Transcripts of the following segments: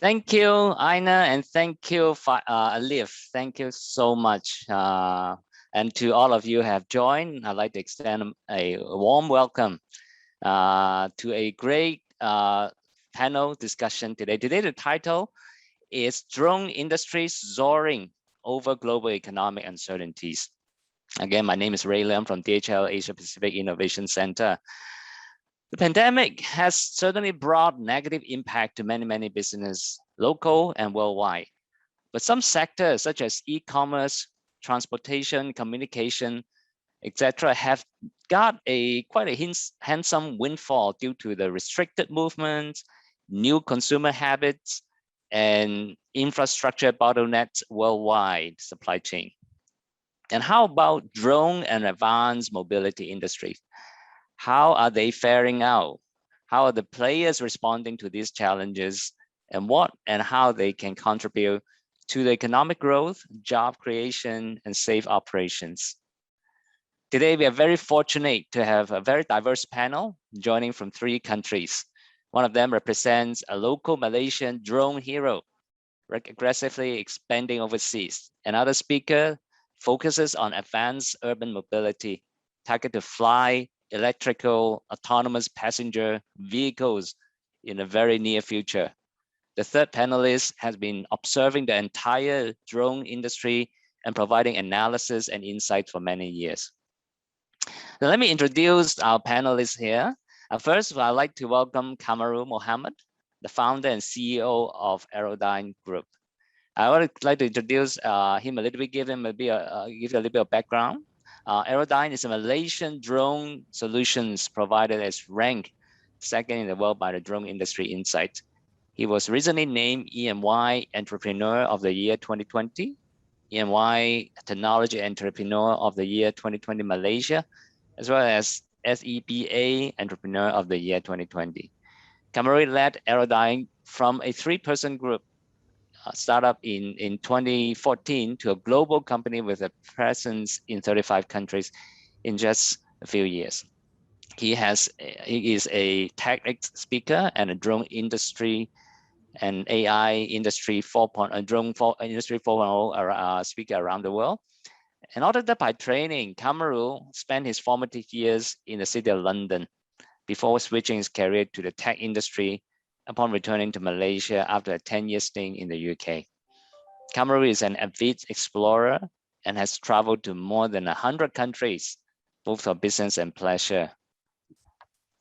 Thank you, Aina, and thank you, Alif. Thank you so much. And to all of you who have joined, I'd like to extend a warm welcome to a great panel discussion today. Today, the title is Drone Industries Soaring Over Global Economic Uncertainties. Again, my name is Ray Lam from DHL Asia Pacific Innovation Center. The pandemic has certainly brought negative impact to many businesses, local and worldwide. But some sectors such as e-commerce, transportation, communication, etc., have got quite a handsome windfall due to the restricted movements, new consumer habits, and infrastructure bottlenecks worldwide supply chain. And how about drone and advanced mobility industries? How are they faring out? How are the players responding to these challenges, and what and how they can contribute to the economic growth, job creation, and safe operations? Today, we are very fortunate to have a very diverse panel joining from 3 countries. One of them represents a local Malaysian drone hero, aggressively expanding overseas. Another speaker focuses on advanced urban mobility, target to fly electrical autonomous passenger vehicles in the very near future. The third panelist has been observing the entire drone industry and providing analysis and insights for many years. Now, let me introduce our panelists here. First, I'd like to welcome Kamaru Mohammed, the founder and CEO of Aerodyne Group. I would like to introduce him a little bit, give you a little bit of background. Aerodyne is a Malaysian drone solutions provider that's ranked second in the world by the Drone Industry Insight. He was recently named EMY Entrepreneur of the Year 2020, EMY Technology Entrepreneur of the Year 2020 Malaysia, as well as SEBA Entrepreneur of the Year 2020. Kamaru led Aerodyne from a 3-person group startup in 2014 to a global company with a presence in 35 countries in just a few years. He is a TEDx speaker and a drone industry and AI industry 4.0 drone industry 4.0 speaker around the world. And auditor by training, Kamaru spent his formative years in the city of London before switching his career to the tech industry upon returning to Malaysia after a 10-year stint in the UK. Kamaru is an avid explorer and has traveled to more than 100 countries, both for business and pleasure.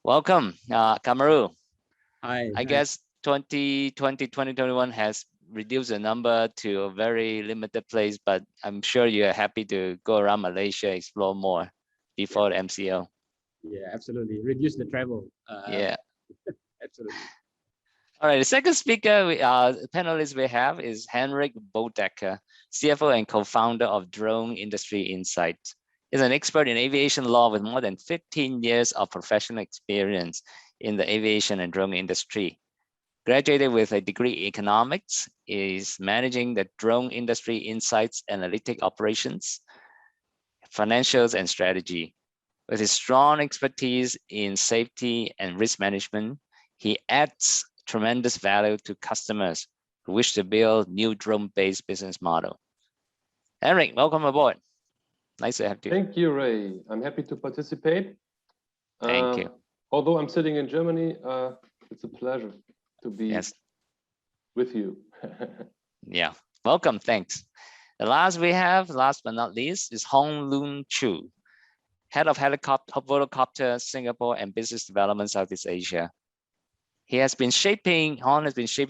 Welcome, Kamaru. Hi. I guess 2020, 2021 has reduced the number to a very limited place, but I'm sure you're happy to go around Malaysia, explore more before the MCO. Yeah, absolutely. Reduce the travel. Yeah. Absolutely. All right, the second speaker, panelist we have is Henrik Bodecker, CFO and co-founder of Drone Industry Insight. He's an expert in aviation law with more than 15 years of professional experience in the aviation and drone industry. Graduated with a degree in economics, is managing the Drone Industry Insights analytic operations, financials, and strategy. With his strong expertise in safety and risk management, he adds tremendous value to customers who wish to build new drone-based business model. Henrik, welcome aboard. Nice to have you. Thank you, Ray. I'm happy to participate. Thank you. Although I'm sitting in Germany, it's a pleasure to be with you. Yeah, welcome, thanks. The last but not least, is Hong Loon Chu, Head of Volocopter Singapore and Business Development Southeast Asia. Hong has been shaping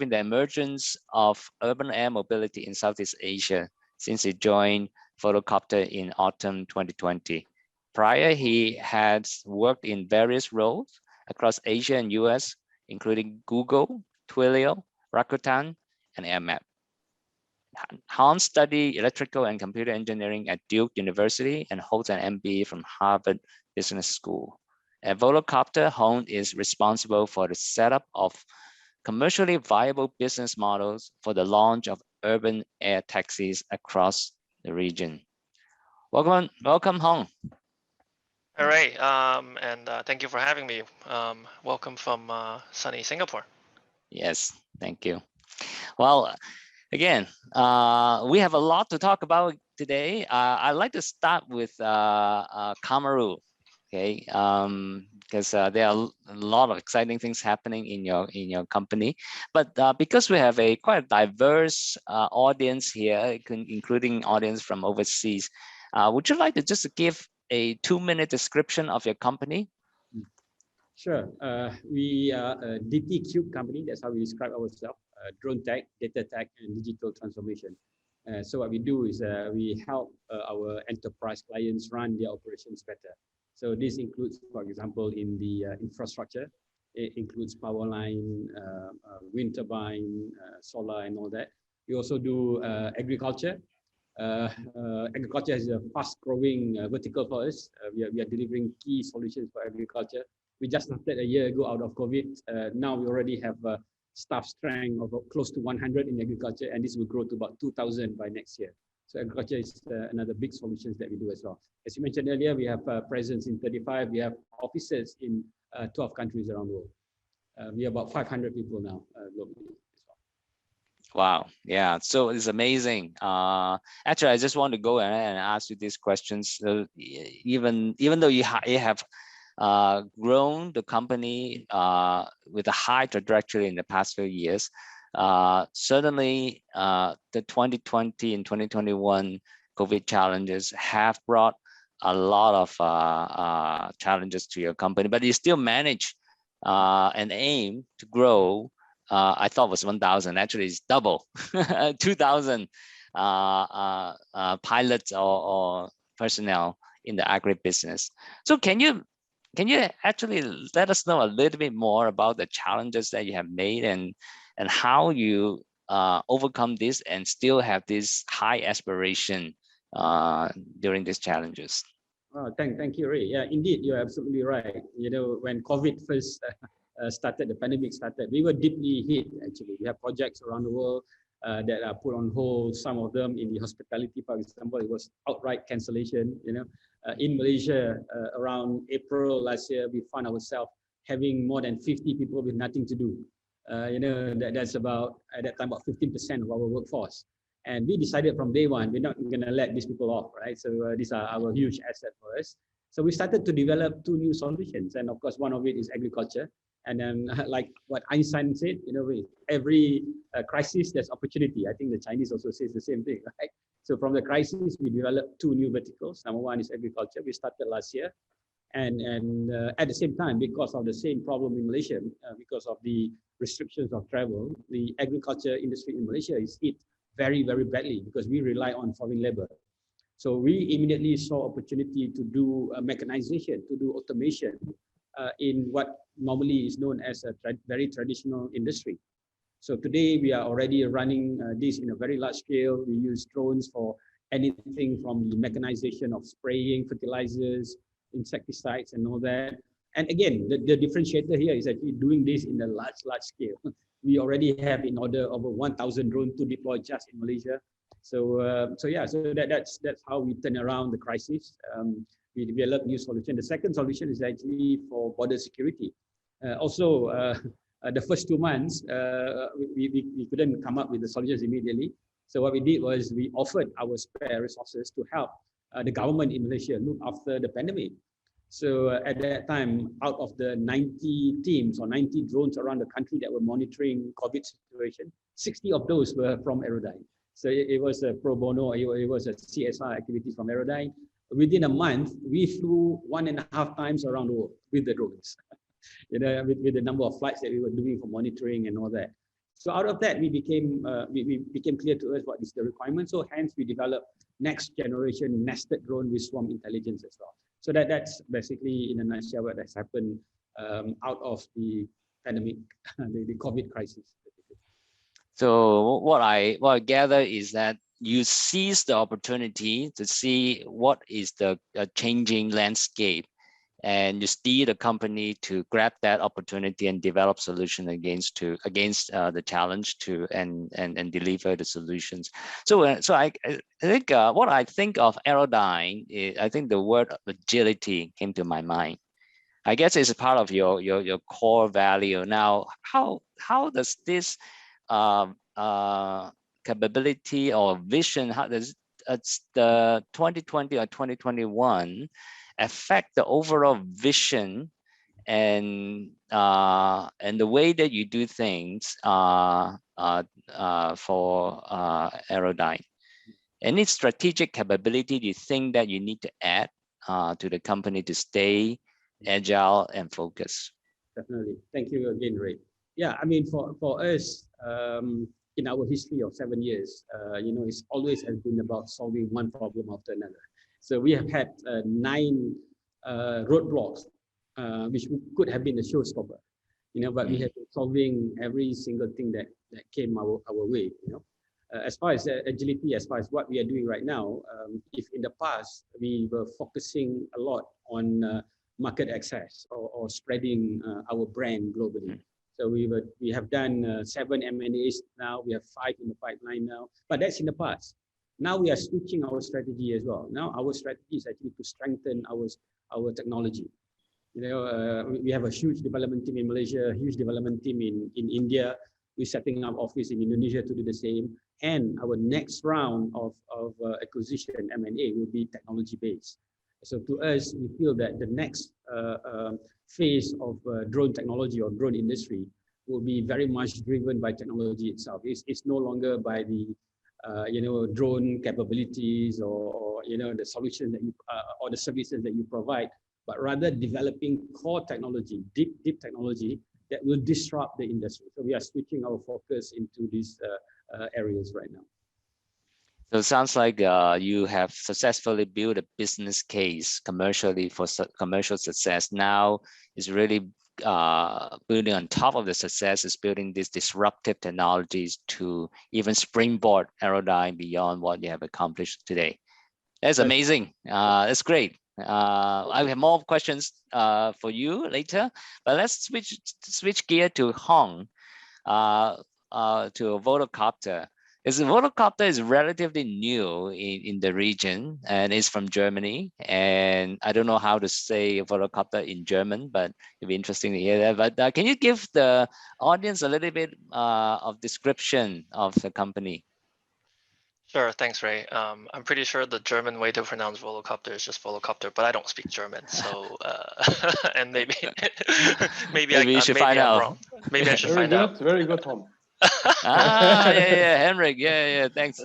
the emergence of urban air mobility in Southeast Asia since he joined Volocopter in autumn 2020. Prior, he had worked in various roles across Asia and US, including Google, Twilio, Rakuten, and AirMap. Hans studied electrical and computer engineering at Duke University and holds an MBA from Harvard Business School. At Volocopter, Hong is responsible for the setup of commercially viable business models for the launch of urban air taxis across the region. Welcome, Hong. All right, and thank you for having me. Welcome from sunny Singapore. Yes, thank you. Well, again, we have a lot to talk about today. I'd like to start with Kamaru, okay, because there are a lot of exciting things happening in your company. But because we have a quite diverse audience here, including audience from overseas, would you like to just give a 2-minute description of your company? Sure. We are a DT Cube company. That's how we describe ourselves. Drone tech, data tech, and digital transformation. So what we do is we help our enterprise clients run their operations better. So this includes, for example, in the infrastructure, it includes power line, wind turbine, solar, and all that. We also do agriculture. Agriculture is a fast-growing vertical for us. We are delivering key solutions for agriculture. We just started a year ago out of COVID. Now we already have a staff strength of close to 100 in agriculture, and this will grow to about 2,000 by next year. So agriculture is another big solutions that we do as well. As you mentioned earlier, we have presence in 35. We have offices in 12 countries around the world. We are about 500 people now globally. Wow, yeah, so it's amazing. Actually, I just want to go ahead and ask you these questions. Even though you have grown the company with a high trajectory in the past few years, certainly the 2020 and 2021 COVID challenges have brought a lot of challenges to your company, but you still manage and aim to grow. I thought was 1,000. Actually, it's double, 2,000 pilots or personnel in the agribusiness. So can you actually let us know a little bit more about the challenges that you have made and how you overcome this and still have this high aspiration during these challenges? Oh, thank you, Ray. Yeah, indeed, you're absolutely right. You know, when COVID first started, the pandemic started, we were deeply hit, actually. We have projects around the world that are put on hold. Some of them in the hospitality, for example, it was outright cancellation. You know, in Malaysia, around April last year, we found ourselves having more than 50 people with nothing to do. You know, that's about, at that time, about 15% of our workforce. And we decided from day one, we're not going to let these people off, right? So these are our huge asset for us. So we started to develop 2 new solutions. And of course, one of it is agriculture. And then like what Einstein said, you know, with every crisis, there's opportunity. I think the Chinese also says the same thing, right? So from the crisis, we developed 2 new verticals. Number one is agriculture. We started last year. And at the same time, because of the same problem in Malaysia, because of the restrictions of travel, the agriculture industry in Malaysia is hit very, very badly because we rely on foreign labor. So we immediately saw opportunity to do mechanization, to do automation in what normally is known as a very traditional industry. So today we are already running this in a very large scale. We use drones for anything from the mechanization of spraying fertilizers, insecticides, and all that. And again, the differentiator here is actually doing this in a large scale. We already have in order over 1,000 drones to deploy just in Malaysia. So that's how we turn around the crisis. We develop new solution. The second solution is actually for border security. The first 2 months, we couldn't come up with the solutions immediately. So what we did was we offered our spare resources to help the government in Malaysia look after the pandemic. So at that time, out of the 90 teams or 90 drones around the country that were monitoring COVID situation, 60 of those were from Aerodyne. So it was a pro bono, it was a CSR activities from Aerodyne. Within a month, we flew 1.5 times around the world with the drones, you know, with the number of flights that we were doing for monitoring and all that. So out of that, we became clear to us what is the requirement. So hence we developed next generation nested drone with swarm intelligence as well. So that's basically in a nutshell what has happened out of the pandemic, the COVID crisis. So what I gather is that you seize the opportunity to see what is the changing landscape, and you steer the company to grab that opportunity and develop solution against the challenge and deliver the solutions. So I think what I think of Aerodyne is, I think the word agility came to my mind. I guess it's a part of your core value. Now, how does this capability or vision, how does the 2020 or 2021 affect the overall vision and the way that you do things for Aerodyne? Any strategic capability do you think that you need to add to the company to stay agile and focused? Definitely. Thank you again, Ray. Yeah, I mean, for us, in our history of 7 years, it's always has been about solving one problem after another. So we have had 9 roadblocks, which could have been a showstopper, but we have been solving every single thing that came our way, as far as agility, as far as what we are doing right now, if in the past we were focusing a lot on market access or spreading our brand globally. So we have done 7 M&As now. We have 5 in the pipeline now, but that's in the past. Now we are switching our strategy as well. Now our strategy is actually to strengthen our technology. We have a huge development team in Malaysia, a huge development team in India. We're setting up office in Indonesia to do the same. And our next round of acquisition M&A will be technology based. So to us, we feel that the next phase of drone technology or drone industry will be very much driven by technology itself. It's no longer by the drone capabilities or the solutions that you or the services that you provide, but rather developing core technology, deep technology that will disrupt the industry. So we are switching our focus into these areas right now. So it sounds like you have successfully built a business case commercially for commercial success. Now is really building on top of the success, is building these disruptive technologies to even springboard Aerodyne beyond what you have accomplished today. That's amazing. That's great. I have more questions for you later, but let's switch gear to Hong, to a volocopter. The volocopter is relatively new in the region and is from Germany. And I don't know how to say volocopter in German, but it'd be interesting to hear that. But can you give the audience a little bit of description of the company? Sure, thanks, Ray. I'm pretty sure the German way to pronounce volocopter is just volocopter, but I don't speak German, so and maybe maybe you should find I'm out. wrong. Maybe I should find out. Very good, Tom. Yeah, Henrik, yeah, thanks.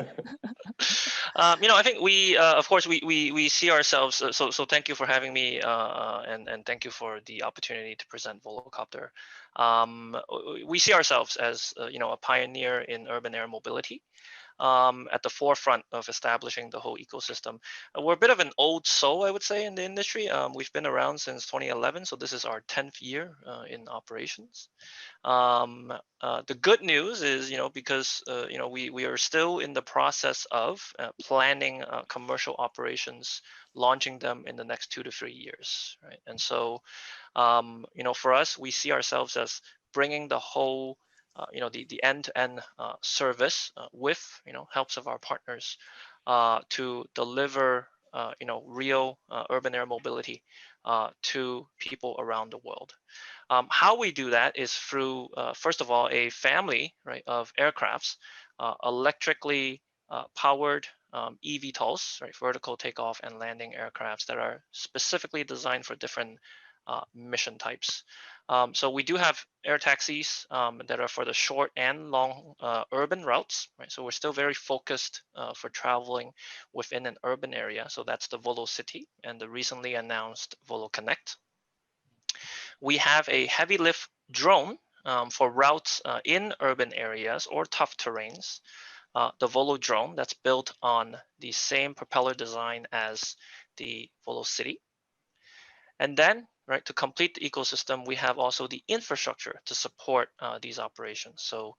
I think we, of course, we see ourselves. So thank you for having me, and thank you for the opportunity to present volocopter. We see ourselves as a pioneer in urban air mobility. At the forefront of establishing the whole ecosystem. We're a bit of an old soul, I would say, in the industry. We've been around since 2011, so this is our 10th year in operations. The good news is, because we are still in the process of planning commercial operations, launching them in the next 2 to 3 years, right? And so, for us, we see ourselves as bringing the whole the end-to-end service with helps of our partners to deliver real urban air mobility to people around the world. How we do that is through first of all a family of aircrafts, electrically powered eVTOLs, vertical takeoff and landing aircrafts that are specifically designed for different mission types. So we do have air taxis that are for the short and long urban routes, right? So we're still very focused for traveling within an urban area. So that's the VoloCity and the recently announced VoloConnect. We have a heavy lift drone for routes in urban areas or tough terrains. The Volo drone that's built on the same propeller design as the VoloCity. And then, to complete the ecosystem, we have also the infrastructure to support these operations. So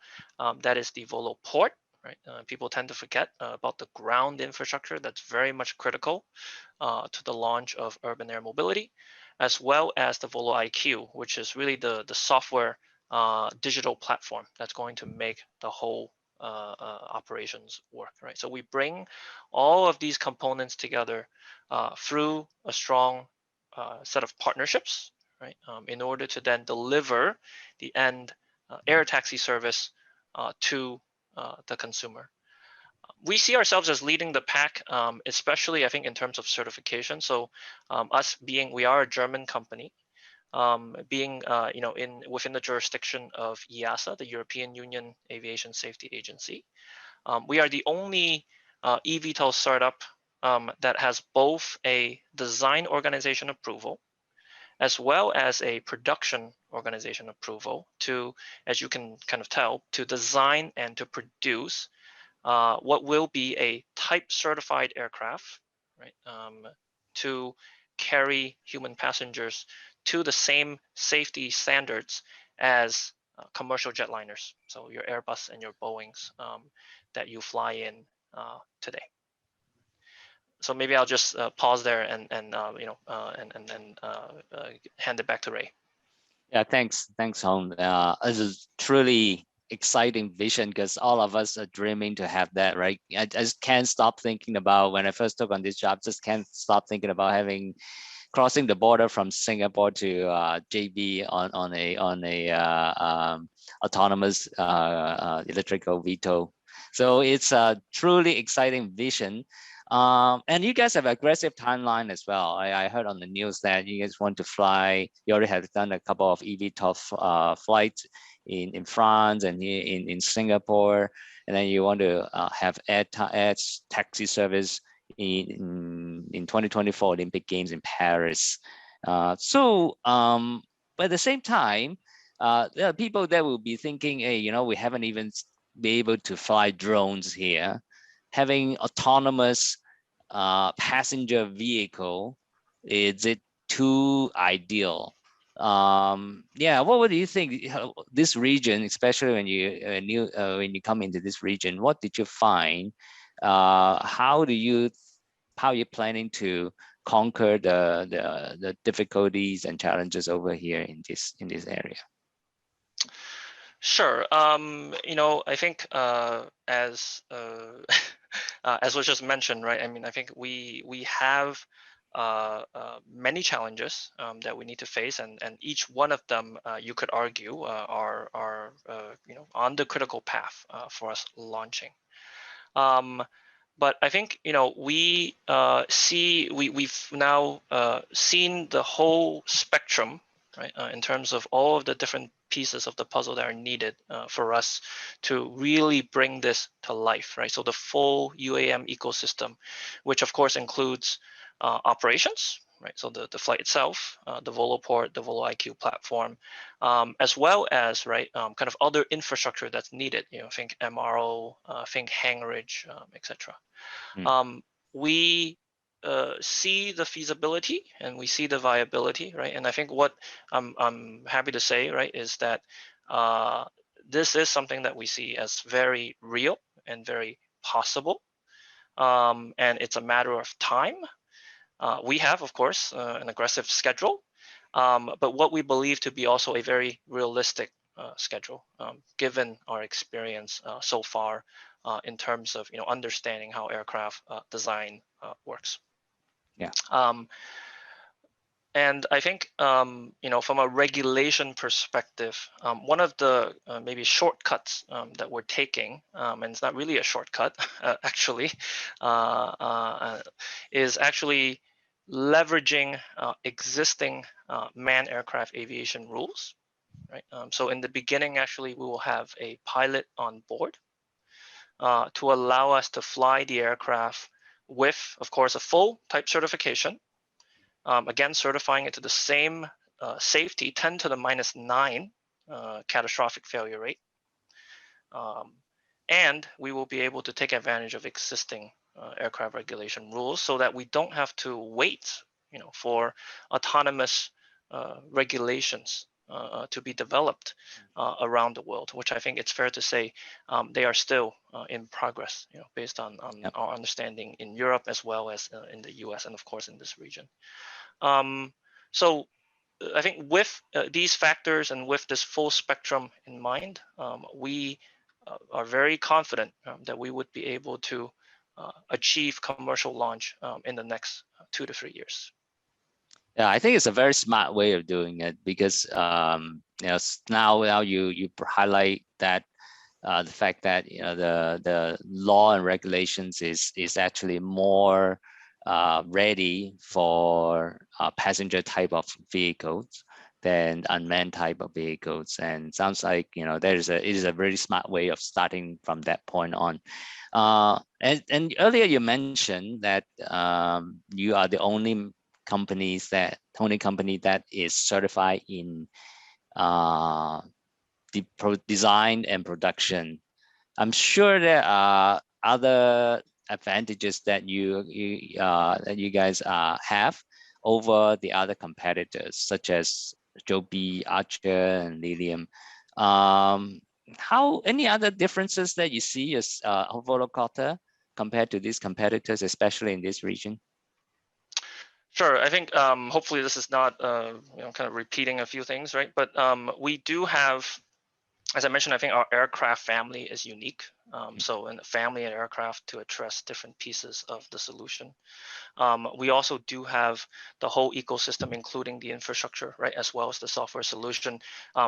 that is the Volo port, right? People tend to forget about the ground infrastructure that's very much critical to the launch of urban air mobility, as well as the Volo IQ, which is really the software digital platform that's going to make the whole operations work, right? So we bring all of these components together through a strong set of partnerships, right? In order to then deliver the end air taxi service to the consumer. We see ourselves as leading the pack, especially I think in terms of certification. So we are a German company, being within the jurisdiction of EASA, the European Union Aviation Safety Agency. We are the only eVTOL startup that has both a design organization approval as well as a production organization approval to, as you can kind of tell, to design and to produce what will be a type certified aircraft, right, to carry human passengers to the same safety standards as commercial jetliners. So your Airbus and your Boeings that you fly in today. So maybe I'll just pause there and hand it back to Ray. Yeah, thanks, Hong. This is truly exciting vision because all of us are dreaming to have that, right? I just can't stop thinking about when I first took on this job. Just can't stop thinking about crossing the border from Singapore to JB on a autonomous electrical VTOL. So it's a truly exciting vision. And you guys have an aggressive timeline as well. I heard on the news that you guys want to fly. You already have done a couple of eVTOL flights in France and in Singapore, and then you want to have air taxi service in 2024 Olympic Games in Paris. But at the same time, there are people that will be thinking, hey, we haven't even been able to fly drones here. Having autonomous passenger vehicle, is it too ideal? Yeah, what do you think? This region, especially when you come into this region, what did you find? How are you planning to conquer the difficulties and challenges over here in this area? Sure. I think as was just mentioned, right? I mean, I think we have many challenges that we need to face, and each one of them, you could argue, are on the critical path for us launching. But I think we've now seen the whole spectrum, right, in terms of all of the different pieces of the puzzle that are needed for us to really bring this to life, right? So the full UAM ecosystem, which of course includes operations, right? So the flight itself, the VoloPort, the VoloIQ platform, as well as kind of other infrastructure that's needed. Think MRO, think hangarage, etc. We see the feasibility and we see the viability, right? And I think what I'm happy to say, right, is that this is something that we see as very real and very possible, and it's a matter of time. We have, of course, an aggressive schedule, but what we believe to be also a very realistic schedule, given our experience so far in terms of understanding how aircraft design works. Yeah. And I think from a regulation perspective, one of the maybe shortcuts that we're taking, and it's not really a shortcut actually, is actually leveraging existing manned aircraft aviation rules, right? So in the beginning, actually, we will have a pilot on board to allow us to fly the aircraft with, of course, a full type certification. Again, certifying it to the same safety, 10 to the -9 catastrophic failure rate. And we will be able to take advantage of existing aircraft regulation rules so that we don't have to wait, for autonomous regulations to be developed around the world, which I think it's fair to say they are still in progress, based on Yep. our understanding in Europe as well as in the US and of course in this region. So I think with these factors and with this full spectrum in mind, we are very confident that we would be able to achieve commercial launch in the next 2 to 3 years. Yeah, I think it's a very smart way of doing it because now you highlight that the fact that the law and regulations is actually more ready for passenger type of vehicles than unmanned type of vehicles. And sounds like it is a very smart way of starting from that point on. And earlier you mentioned that you are the only company that is certified in design and production. I'm sure there are other advantages that you guys have over the other competitors, such as Joby, Archer, and Lilium. Any other differences that you see as volocopter compared to these competitors, especially in this region? Sure. I think hopefully this is not kind of repeating a few things, right? But we do have, as I mentioned, I think our aircraft family is unique. So in the family of aircraft to address different pieces of the solution. We also do have the whole ecosystem, including the infrastructure, right, as well as the software solution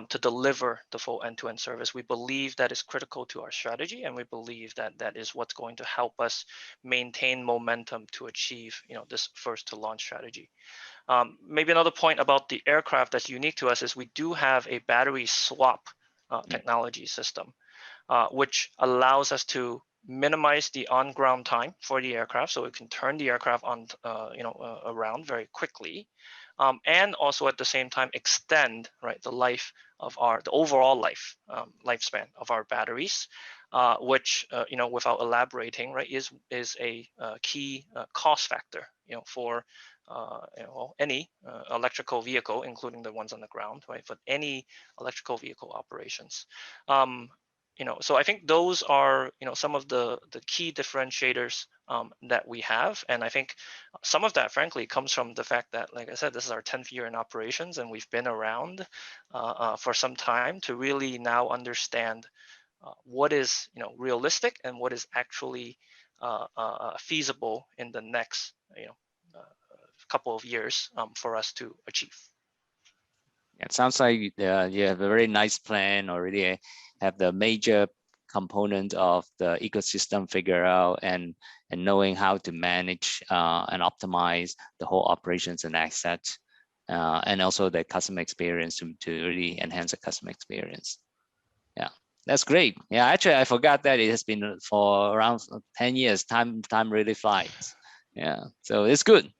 to deliver the full end-to-end service. We believe that is critical to our strategy, and we believe that that is what's going to help us maintain momentum to achieve, this first to launch strategy. Maybe another point about the aircraft that's unique to us is we do have a battery swap technology system, which allows us to minimize the on-ground time for the aircraft, so it can turn the aircraft on, around very quickly, and also at the same time extend, right, the overall lifespan of our batteries, which, without elaborating, right, is a key cost factor, for any electrical vehicle, including the ones on the ground, right, for any electrical vehicle operations. So I think those are, some of the key differentiators that we have. And I think some of that, frankly, comes from the fact that, like I said, this is our 10th year in operations, and we've been around for some time to really now understand what is, realistic and what is actually feasible in the next, couple of years for us to achieve. It sounds like you have a very nice plan already, have the major component of the ecosystem figured out, and knowing how to manage and optimize the whole operations and assets, and also the customer experience to really enhance the customer experience. Yeah, that's great. Yeah, actually, I forgot that it has been for around 10 years. Time really flies. Yeah, so it's good.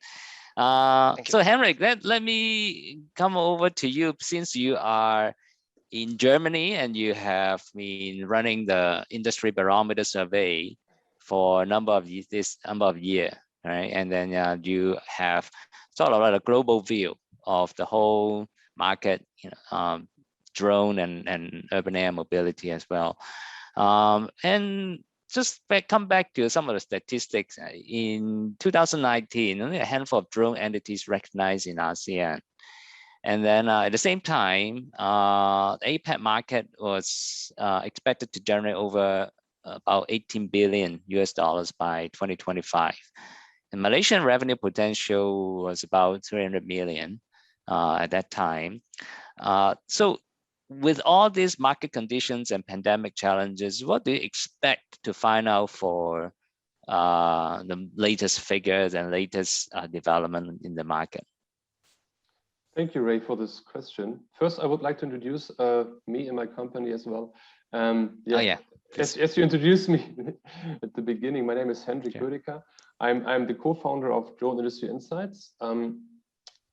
So Henrik, let me come over to you, since you are in Germany and you have been running the industry barometer survey for a number of years, right? And then you have sort of a global view of the whole market, drone and urban air mobility as well. And just come back to some of the statistics. In 2019, only a handful of drone entities recognized in ASEAN. And then at the same time, the APAC market was expected to generate over about $18 billion by 2025. And Malaysian revenue potential was about 300 million at that time. So with all these market conditions and pandemic challenges, what do you expect to find out for the latest figures and latest development in the market? Thank you, Ray, for this question. First, I would like to introduce me and my company as well. As you introduced me at the beginning, my name is Hendrik Bödecker. I'm the co-founder of Drone Industry Insights.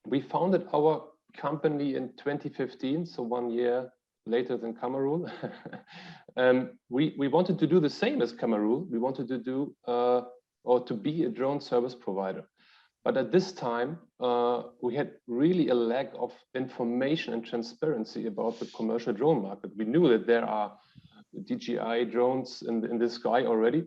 We founded our company in 2015, so 1 year later than Cameroon. We wanted to do the same as Cameroon. We wanted to do or to be a drone service provider. But at this time, we had really a lack of information and transparency about the commercial drone market. We knew that there are DJI drones in the sky already,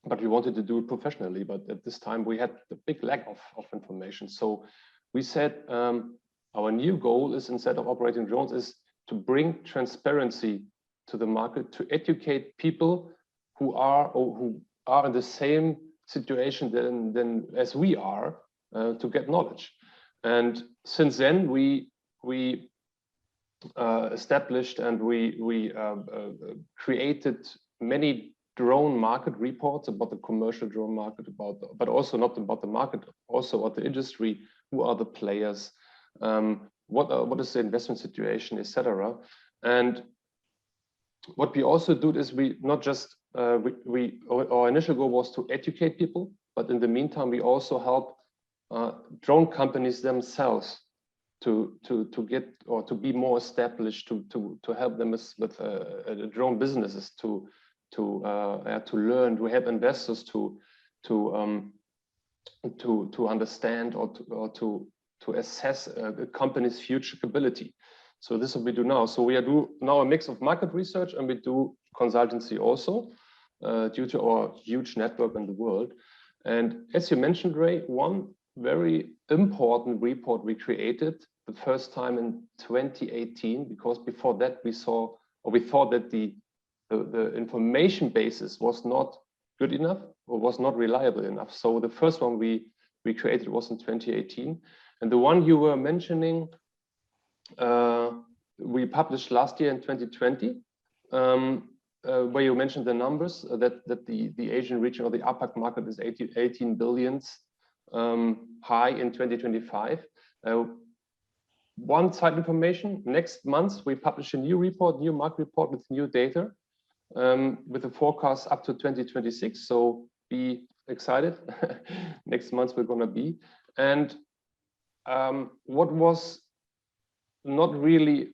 but we wanted to do it professionally. But at this time, we had a big lack of information. So we said our new goal is, instead of operating drones, is to bring transparency to the market, to educate people who are in the same situation than as we are, to get knowledge. And since then, we established, and we created many drone market reports about the commercial drone market, but also not about the market, also about the industry, who are the players, what is the investment situation, etc. And what we also do is we not just our initial goal was to educate people, but in the meantime we also help drone companies themselves to get or to be more established, to help them with drone businesses to learn, to help investors to understand or to assess a company's future capability. So this is what we do now. So we do now a mix of market research, and we do consultancy also, due to our huge network in the world. And as you mentioned, Ray, one very important report we created the first time in 2018, because before that we thought that the information basis was not good enough or was not reliable enough. So the first one we created was in 2018, and the one you were mentioning we published last year in 2020, where you mentioned the numbers that the Asian region or the APAC market is 18 billions high in 2025. One side information: next month we publish a new report, new market report with new data, with a forecast up to 2026. So be excited. Next month we're gonna be. And what was not really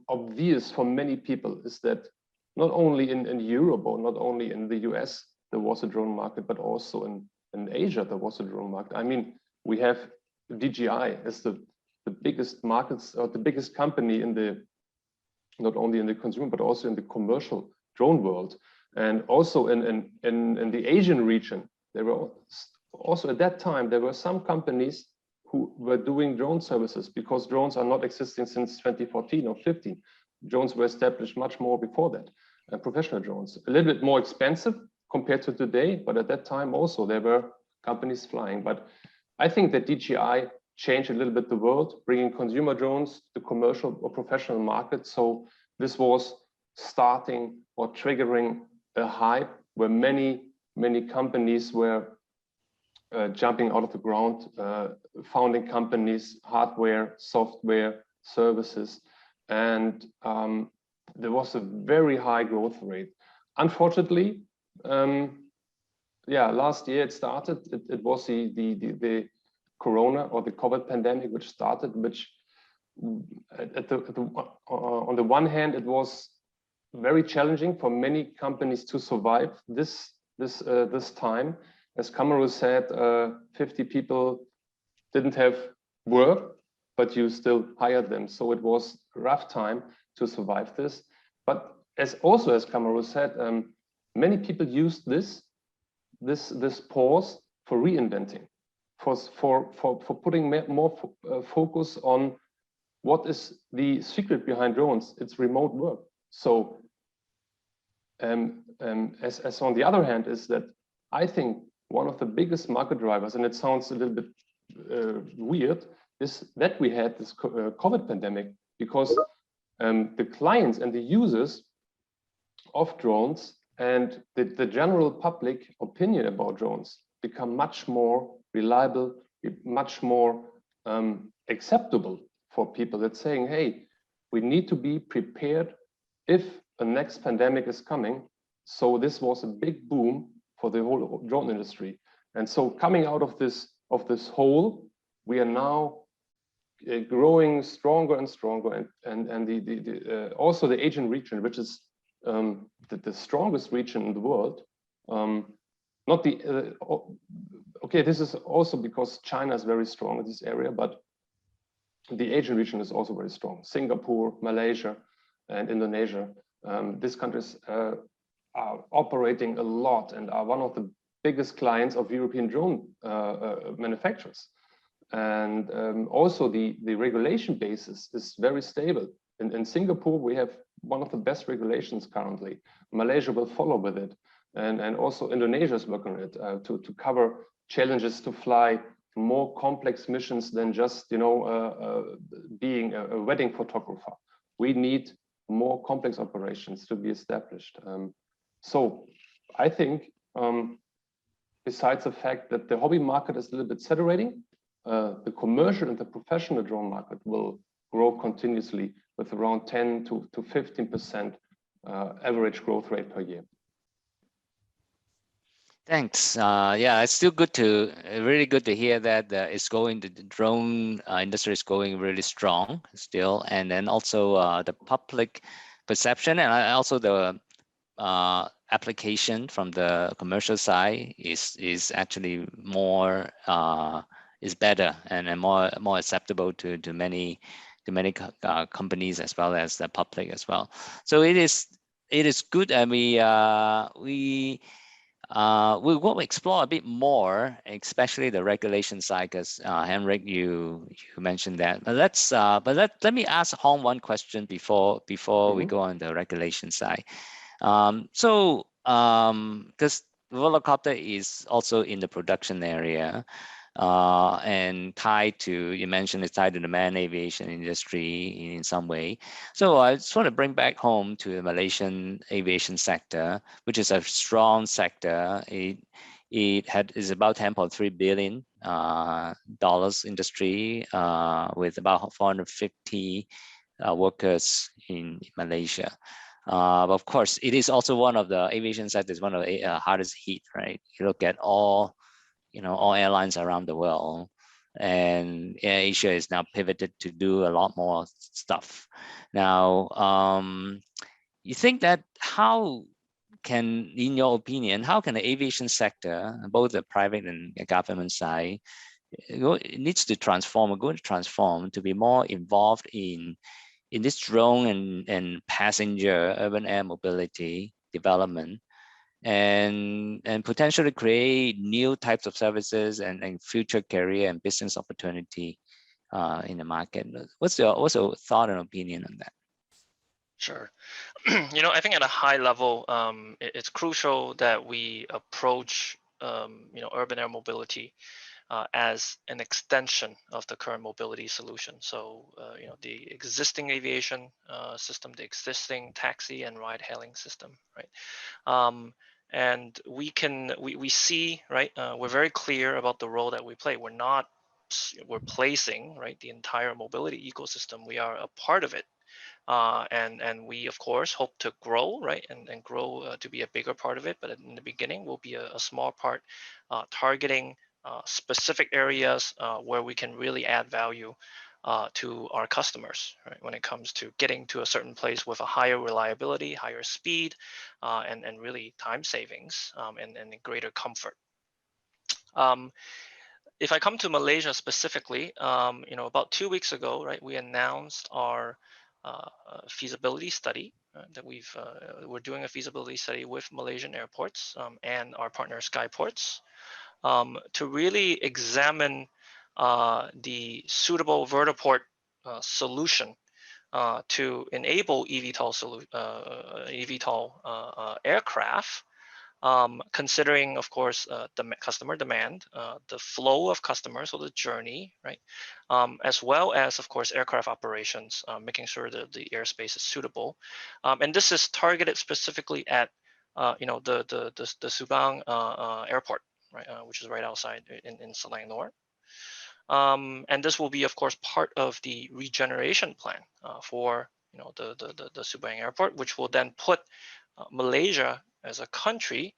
obvious for many people is that not only in Europe or not only in the US there was a drone market, but also in Asia there was a drone market. I mean, we have DJI as the biggest markets, or the biggest company in the, not only in the consumer but also in the commercial drone world, and also in the Asian region. There were also at that time there were some companies who were doing drone services, because drones are not existing since 2014 or 15. Drones were established much more before that. Professional drones, a little bit more expensive compared to today, but at that time also there were companies flying. But I think that DJI changed a little bit the world, bringing consumer drones to commercial or professional markets. So this was starting or triggering a hype where many companies were jumping out of the ground, founding companies, hardware, software, services, and there was a very high growth rate. Unfortunately, last year it started. It was the Corona or the COVID pandemic which started, which on the one hand it was very challenging for many companies to survive this time. As Kamaru said, 50 people didn't have work, but you still hired them. So it was a rough time to survive this. But as Kamaru said, many people used this pause for reinventing, for putting more focus on what is the secret behind drones. It's remote work. So as on the other hand is that I think one of the biggest market drivers, and it sounds a little bit weird, is that we had this COVID pandemic, because the clients and the users of drones and the general public opinion about drones become much more reliable, much more acceptable for people. That's saying, hey, we need to be prepared if a next pandemic is coming. So this was a big boom for the whole drone industry. And so coming out of this hole, we are now growing stronger and stronger, and also the Asian region, which is the strongest region in the world. This is also because China is very strong in this area, but the Asian region is also very strong. Singapore, Malaysia, and Indonesia. These countries are operating a lot and are one of the biggest clients of European drone manufacturers. And also the regulation basis is very stable. In Singapore, we have one of the best regulations currently. Malaysia will follow with it. And also Indonesia is working on it to cover challenges to fly more complex missions than just being a wedding photographer. we need more complex operations to be established. So I think, besides the fact that the hobby market is a little bit saturating, the commercial and the professional drone market will grow continuously with around 10 to 15% average growth rate per year. Thanks. Yeah, it's still good to really good to hear that it's going. The drone industry is going really strong still, and then also the public perception and also the application from the commercial side is actually more is better and more acceptable to many companies as well as the public as well. So it is good, and we will explore a bit more, especially the regulation side, because Henrik, you mentioned that. But let me ask Hong one question before we go on the regulation side. So because Volocopter is also in the production area, and tied to, you mentioned it's tied to the manned aviation industry in some way. So I just want to bring back home to the Malaysian aviation sector, which is a strong sector. It is about $10.3 billion dollars industry with about 450 workers in Malaysia. But of course, it is also one of the aviation sectors, one of the hardest hit, right? You look at all airlines around the world, and Asia is now pivoted to do a lot more stuff. Now, you think that in your opinion, how can the aviation sector, both the private and the government side, it needs to transform, going to transform to be more involved in this drone and passenger urban air mobility development, and potentially create new types of services and future career and business opportunity in the market? What's your thought and opinion on that? Sure. I think at a high level, it's crucial that we approach urban air mobility as an extension of the current mobility solution. So, the existing aviation system, the existing taxi and ride-hailing system, right? And we see, right, we're very clear about the role that we play. We're not replacing, right, the entire mobility ecosystem. We are a part of it. And we, of course, hope to grow, right, and grow to be a bigger part of it. But in the beginning, we'll be a small part, targeting specific areas where we can really add value to our customers, right, when it comes to getting to a certain place with a higher reliability, higher speed, and really time savings, and greater comfort. If I come to Malaysia specifically, about 2 weeks ago, right, we announced our feasibility study that we're doing a feasibility study with Malaysian airports and our partner Skyports to really examine the suitable vertiport solution to enable eVTOL aircraft, considering, of course, the customer demand, the flow of customers, or the journey, right, as well as, of course, aircraft operations, making sure that the airspace is suitable, and this is targeted specifically at, the Subang airport, right, which is right outside in Selangor. And this will be, of course, part of the regeneration plan for the Subang airport, which will then put Malaysia as a country,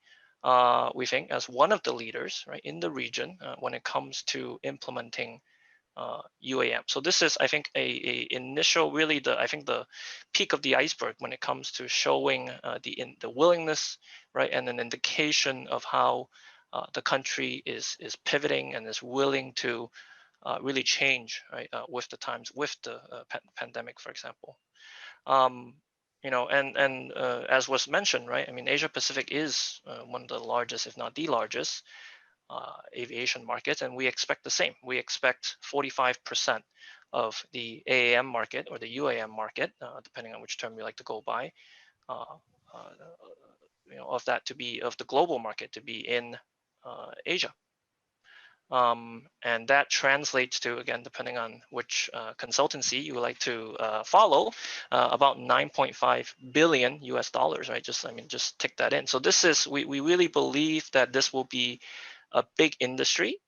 we think, as one of the leaders, right, in the region when it comes to implementing UAM. So this is, I think, a initial, really the peak of the iceberg when it comes to showing the willingness, right, and an indication of how the country is pivoting and is willing to really change, right, with the times, with the pandemic, for example. As was mentioned, right, I mean, Asia Pacific is one of the largest, if not the largest, aviation markets, and we expect the same. We expect 45% of the AAM market, or the UAM market, depending on which term you like to go by, of the global market to be in Asia. And that translates to, again, depending on which consultancy you would like to follow, about 9.5 billion US dollars, right? Just tick that in. So this is, we really believe that this will be a big industry,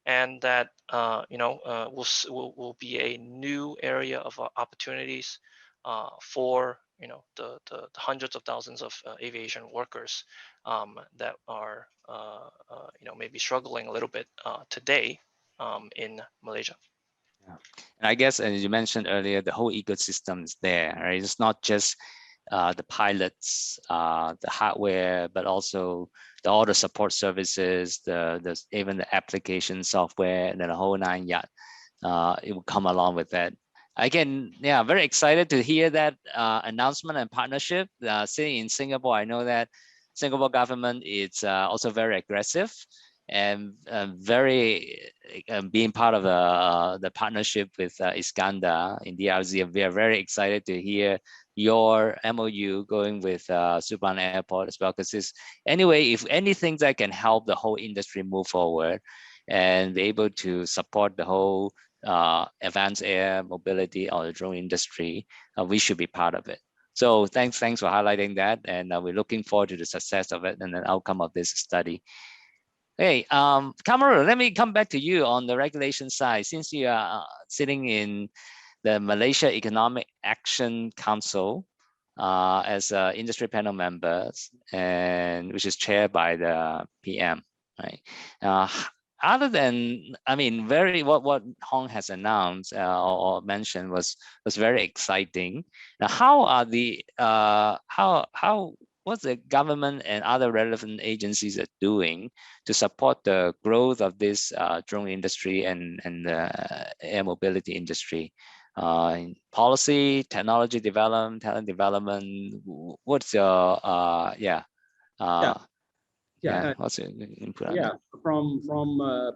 and that will be a new area of opportunities for the hundreds of thousands of aviation workers that are maybe struggling a little bit today in Malaysia. Yeah. And I guess, as you mentioned earlier, the whole ecosystem is there, right? It's not just the pilots, the hardware, but also all the support services, even the application software, and then the whole 9 yard. It will come along with that. Again, yeah, very excited to hear that announcement and partnership. Sitting in Singapore, I know that Singapore government is also very aggressive, and very being part of the partnership with Iskandar in DRZ. We are very excited to hear your MOU going with Subang Airport as well, because anyway, if anything that can help the whole industry move forward and be able to support the whole advanced air mobility or the drone industry, we should be part of it. So thanks for highlighting that, and we're looking forward to the success of it and the outcome of this study. Hey, Kamaru, let me come back to you on the regulation side. Since you are sitting in the Malaysia Economic Action Council as industry panel members, and which is chaired by the PM, right? Other than, what Hong has announced or mentioned was very exciting. Now, how are the what's the government and other relevant agencies are doing to support the growth of this drone industry and the air mobility industry? Policy, technology development, talent development. What's your what's your input on that? From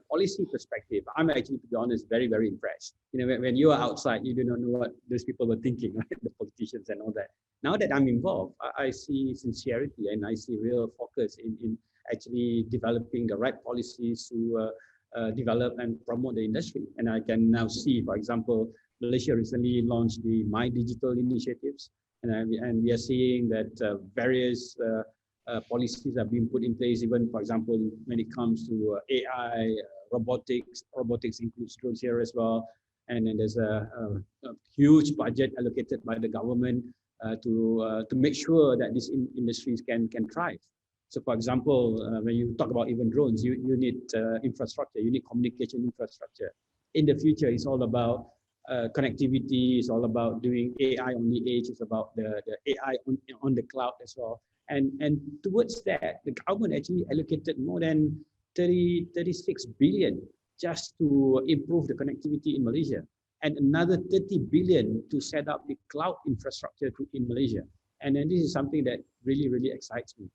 policy perspective, I'm actually, to be honest, very, very impressed. When you are outside, you do not know what those people were thinking, right? The politicians and all that. Now that I'm involved, I see sincerity and I see real focus in actually developing the right policies to develop and promote the industry. And I can now see, for example, Malaysia recently launched the My Digital initiatives, and we are seeing that various policies are being put in place, even, for example, when it comes to AI, robotics. Robotics includes drones here as well. And then there's a huge budget allocated by the government to make sure that these industries can thrive. So, for example, when you talk about even drones, you need infrastructure, you need communication infrastructure. In the future, it's all about connectivity, it's all about doing AI on the edge, it's about the AI on the cloud as well. And towards that, the government actually allocated more than 36 billion just to improve the connectivity in Malaysia, and another 30 billion to set up the cloud infrastructure in Malaysia. And then this is something that really, really excites me.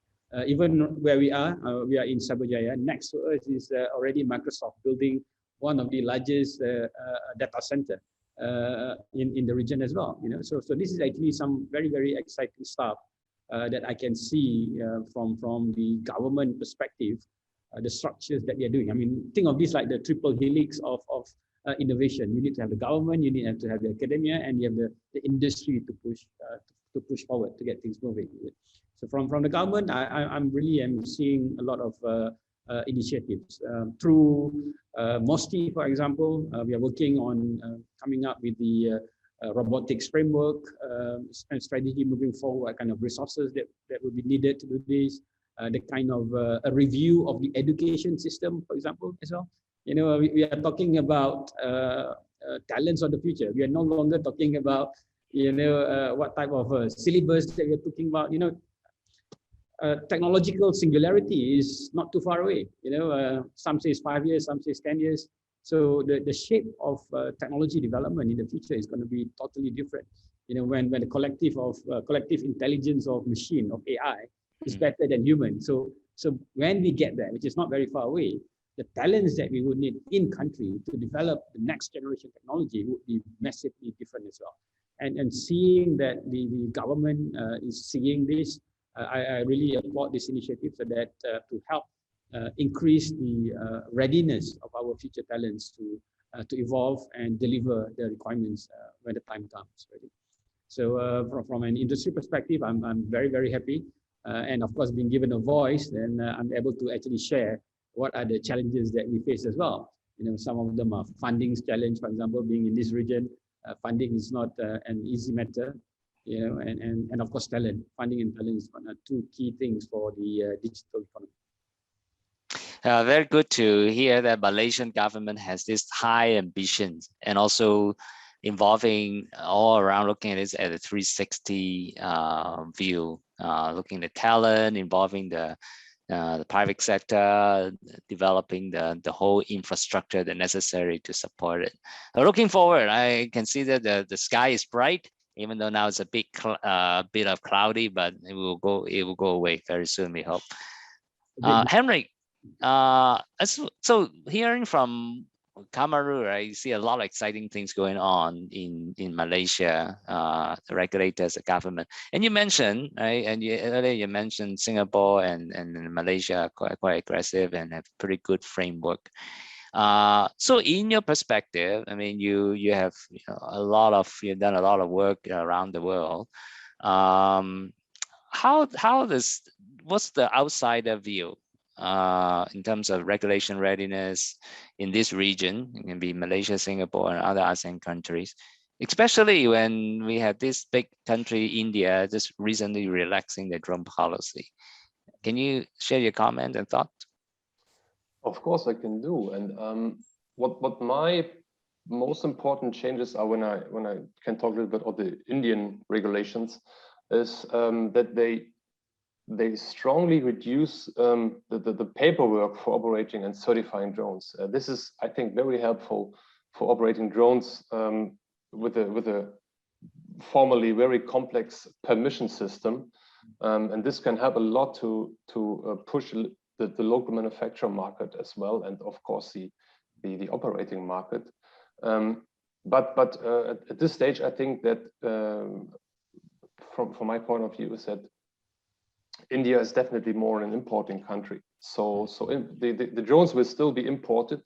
Even where we are in Sabujaya. Next to us is already Microsoft building one of the largest data center in the region as well. So this is actually some very, very exciting stuff that I can see from the government perspective, the structures that they're doing. I mean, think of this like the triple helix of innovation. You need to have the government, you need to have the academia, and you have the industry to push forward to get things moving. So from the government, I'm really seeing a lot of initiatives through MOSTI, for example. We are working on coming up with the robotics framework and strategy moving forward, what kind of resources that will be needed to do this, the kind of a review of the education system, for example, as well. We are talking about talents of the future. We are no longer talking about, what type of syllabus that we're talking about. Technological singularity is not too far away. Some say 5 years, some say 10 years. So the shape of technology development in the future is going to be totally different. When the collective intelligence of machine, of AI, is better than human. So when we get there, which is not very far away, the talents that we would need in country to develop the next generation technology would be massively different as well. And seeing that the government is seeing this, I really applaud this initiative so that to help increase the readiness of our future talents to evolve and deliver the requirements when the time comes. Really. So from an industry perspective, I'm very, very happy. And of course, being given a voice, then I'm able to actually share what are the challenges that we face as well. You know, some of them are funding challenge, for example, being in this region, funding is not an easy matter, you know, and of course, talent. Funding and talent is one of two key things for the digital economy. Very good to hear that Malaysian government has this high ambitions and also involving all around, looking at it at a 360 view, looking at talent, involving the private sector, developing the whole infrastructure that's necessary to support it. Looking forward, I can see that the sky is bright, even though now it's a bit of cloudy, but it will go away very soon, we hope. Henrik, so hearing from Kamaru, right, you see a lot of exciting things going on in Malaysia, the regulators, the government, and you mentioned, right, and earlier you mentioned Singapore and Malaysia are quite aggressive and have pretty good framework. So in your perspective, I mean, you have you've done a lot of work around the world. What's the outsider view in terms of regulation readiness in this region? It can be Malaysia, Singapore, and other ASEAN countries, especially when we have this big country, India, just recently relaxing their drone policy. Can you share your comments and thoughts? Of course, I can do. And what my most important changes are, when I can talk a little bit of the Indian regulations, is that they strongly reduce the paperwork for operating and certifying drones. This is, I think, very helpful for operating drones with a formally very complex permission system, and this can help a lot to push the local manufacturer market as well, and of course the operating market. But at this stage, I think that from my point of view is that India is definitely more an importing country. So the drones will still be imported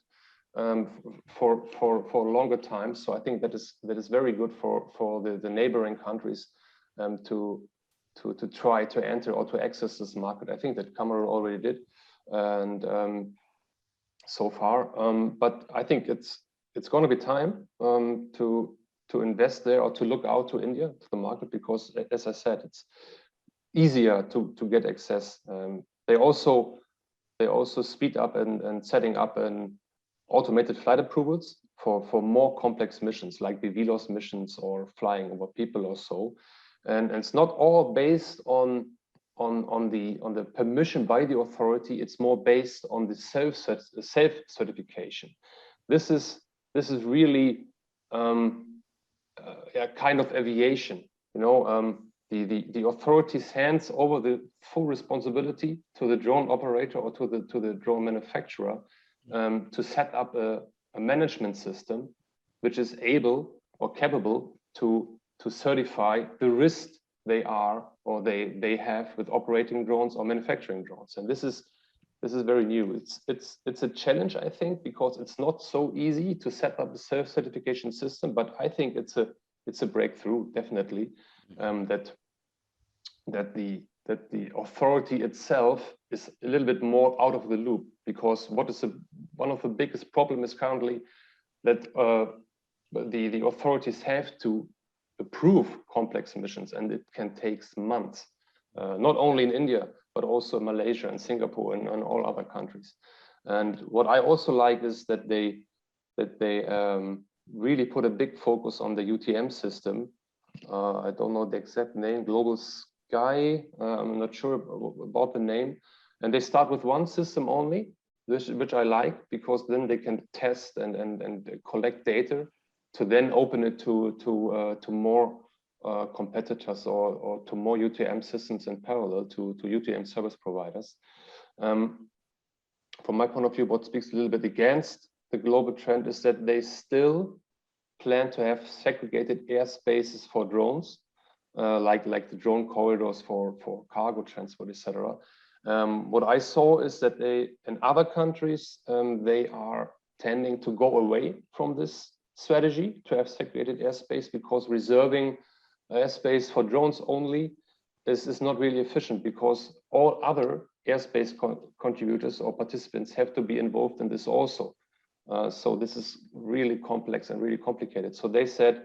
for a longer time. So I think that is very good for the neighboring countries to try to enter or to access this market. I think that Cameroon already did, and so far. But I think it's going to be time to invest there, or to look out to India, to the market, because as I said, it's easier to get access. They also speed up and setting up an automated flight approvals for more complex missions, like the VLOS missions or flying over people or so. And it's not all based on the permission by the authority. It's more based on the self certification. This is really a kind of aviation, you know. The authorities hands over the full responsibility to the drone operator or to the drone manufacturer to set up a management system which is able or capable to certify the risk they are or they have with operating drones or manufacturing drones. And this is very new. It's a challenge, I think, because it's not so easy to set up a self-certification system, but I think it's a breakthrough, definitely, that the authority itself is a little bit more out of the loop, because one of the biggest problems is currently that the authorities have to approve complex missions, and it can take months, not only in India, but also Malaysia and Singapore and all other countries. And what I also like is that they really put a big focus on the UTM system. I don't know the exact name, Global Sky, I'm not sure about the name. And they start with one system only, which I like, because then they can test and collect data to then open it to more competitors or to more UTM systems in parallel to UTM service providers. From my point of view, what speaks a little bit against the global trend is that they still plan to have segregated airspaces for drones, like the drone corridors for cargo transport, etc. What I saw is that in other countries, they are tending to go away from this strategy to have segregated airspace, because reserving airspace for drones only is not really efficient, because all other airspace contributors or participants have to be involved in this also. So this is really complex and really complicated. So they said,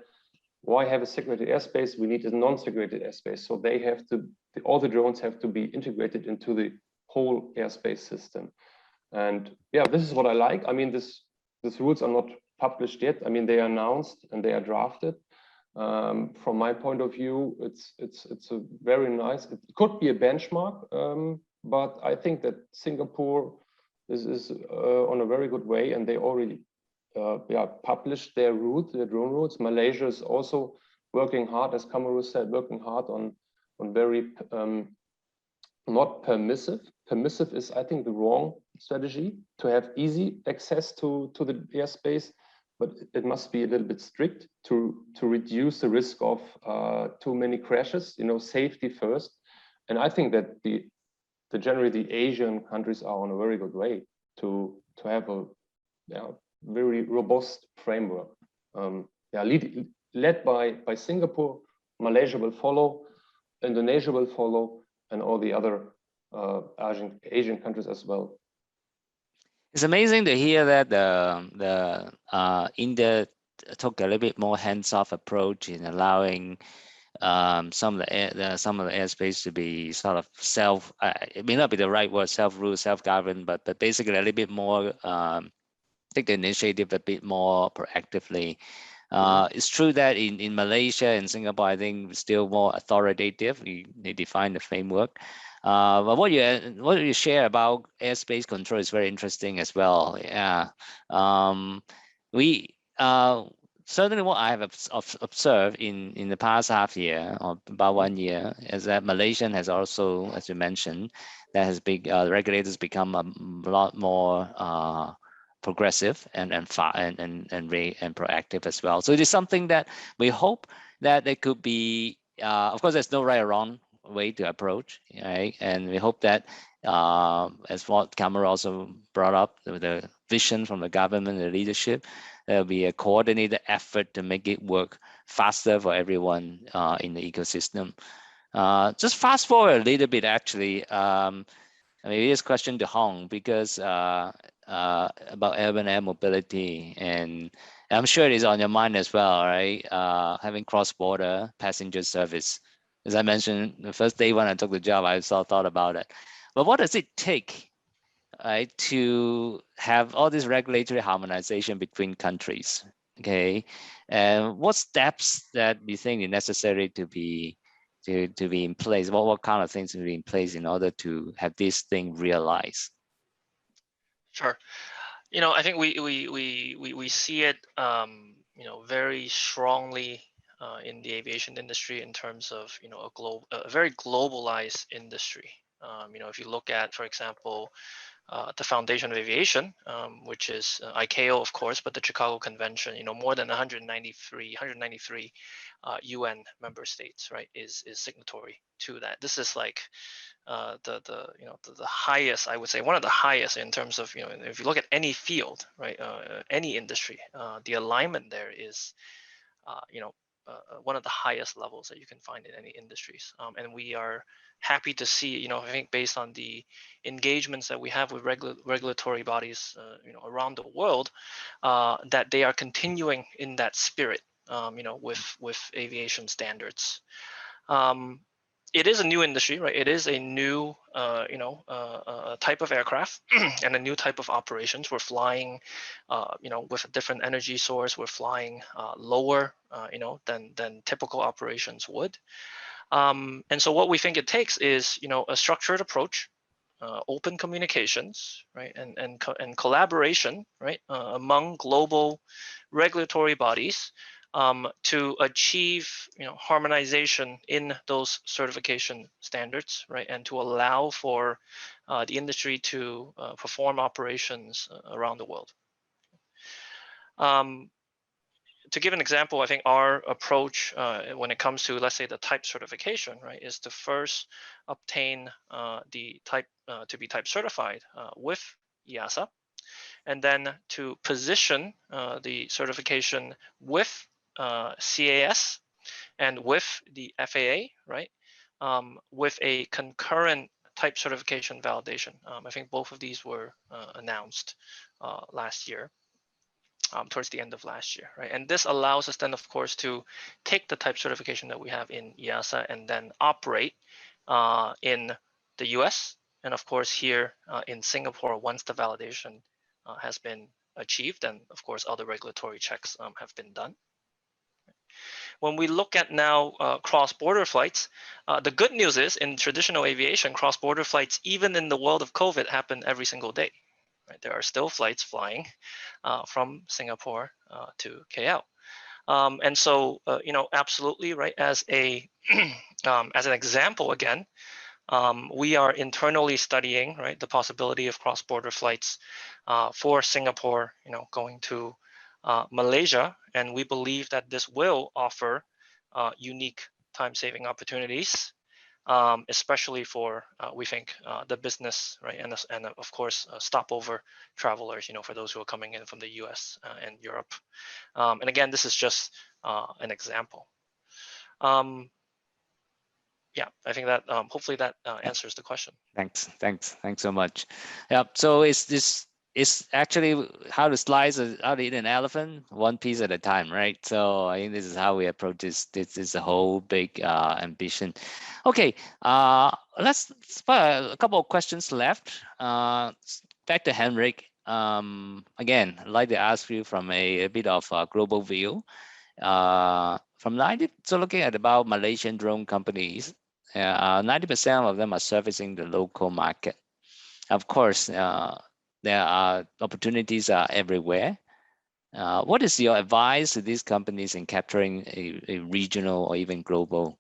why have a segregated airspace? We need a non-segregated airspace. So they have to, all the drones have to be integrated into the whole airspace system. And yeah, this is what I like. I mean, these rules are not published yet. I mean, they are announced and they are drafted. From my point of view, it's a very nice, it could be a benchmark, but I think that Singapore is on a very good way, and they already published their route, their drone routes. Malaysia is also working hard, as Kamaru said, working hard on very not permissive. Permissive is, I think, the wrong strategy, to have easy access to the airspace, but it must be a little bit strict to reduce the risk of too many crashes. You know, safety first. And I think that generally the Asian countries are on a very good way to have a very robust framework. Led by Singapore. Malaysia will follow, Indonesia will follow, and all the other Asian countries as well. It's amazing to hear that India took a little bit more hands-off approach in allowing some of the airspace to be sort of it may not be the right word, self-ruled, self-governed, but basically a little bit more take the initiative a bit more proactively. It's true that in Malaysia and Singapore, I think still more authoritative. They define the framework. But what you share about airspace control is very interesting as well. Yeah, we certainly what I have observed in the past half year or about 1 year is that Malaysian has also, as you mentioned, that has the regulators become a lot more progressive and proactive as well. So it is something that we hope that it could be. Of course, there's no right or wrong way to approach, right? And we hope that, as what Kamaru also brought up, the vision from the government, the leadership, there'll be a coordinated effort to make it work faster for everyone in the ecosystem. Just fast forward a little bit, actually. Maybe this question to Hong, because about urban air mobility, and I'm sure it is on your mind as well, right? Having cross-border passenger service. As I mentioned, the first day when I took the job, I thought about it. But what does it take, right, to have all this regulatory harmonization between countries? Okay, and what steps that you think are necessary to be in place? What kind of things to be in place in order to have this thing realized? Sure. You know, I think we see it, you know, very strongly in the aviation industry in terms of, you know, a very globalized industry. You know, if you look at, for example, the Foundation of Aviation, which is ICAO, of course, but the Chicago Convention, you know, more than 193 UN member states, right, is signatory to that. This is like the highest, I would say, one of the highest in terms of, you know, if you look at any field, right, any industry, the alignment there is, one of the highest levels that you can find in any industries. And we are happy to see, you know, I think based on the engagements that we have with regulatory bodies, you know, around the world, that they are continuing in that spirit, you know, with aviation standards. It is a new industry, right? It is a new, type of aircraft and a new type of operations. We're flying, you know, with a different energy source. We're flying lower, you know, than typical operations would. And so what we think it takes is, you know, a structured approach, open communications, right, and collaboration, right, among global regulatory bodies. To achieve, you know, harmonization in those certification standards, right, and to allow for the industry to perform operations around the world. to give an example, I think our approach when it comes to, let's say, the type certification, right, is to first obtain the type to be type certified with EASA, and then to position the certification with CAS and with the FAA, right, with a concurrent type certification validation. I think both of these were announced last year, towards the end of last year, right? And this allows us then, of course, to take the type certification that we have in EASA and then operate in the US, and of course here in Singapore once the validation has been achieved, and of course other regulatory checks have been done. When we look at now cross-border flights, the good news is in traditional aviation, cross-border flights, even in the world of COVID, happen every single day. Right? There are still flights flying from Singapore to KL. And so, you know, absolutely, right, as a as an example again, we are internally studying, right, the possibility of cross-border flights for Singapore, you know, going to Malaysia, and we believe that this will offer unique time-saving opportunities, especially for we think the business, right, and of course stopover travelers, you know, for those who are coming in from the U.S. And Europe. And again, this is just an example. Yeah, I think that hopefully that answers the question. Thanks so much. Yeah, so it's actually how to slice how to eat an elephant, one piece at a time, right? So I think this is how we approach this. This is a whole big ambition. Okay, let's a couple of questions left. Back to Henrik. Again, I'd like to ask you from a bit of a global view. From 90, so looking at about Malaysian drone companies, 90% of them are servicing the local market. Of course, there are opportunities everywhere. What is your advice to these companies in capturing a regional or even global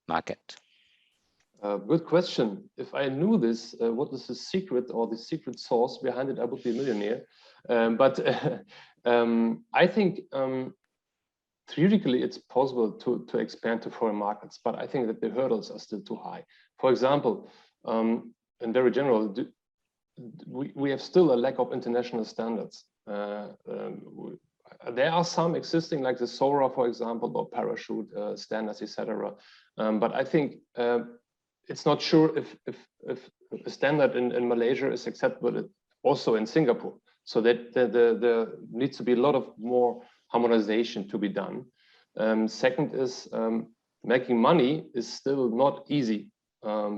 market? Good question. If I knew this, what is the secret or the secret sauce behind it, I would be a millionaire. But I think theoretically it's possible to expand to foreign markets, but I think that the hurdles are still too high. For example, in very general, we have still a lack of international standards. There are some existing, like the SORA, for example, or parachute standards, etc. But I think it's not sure if a standard in Malaysia is acceptable also in Singapore. So that there needs to be a lot of more harmonization to be done. Second is making money is still not easy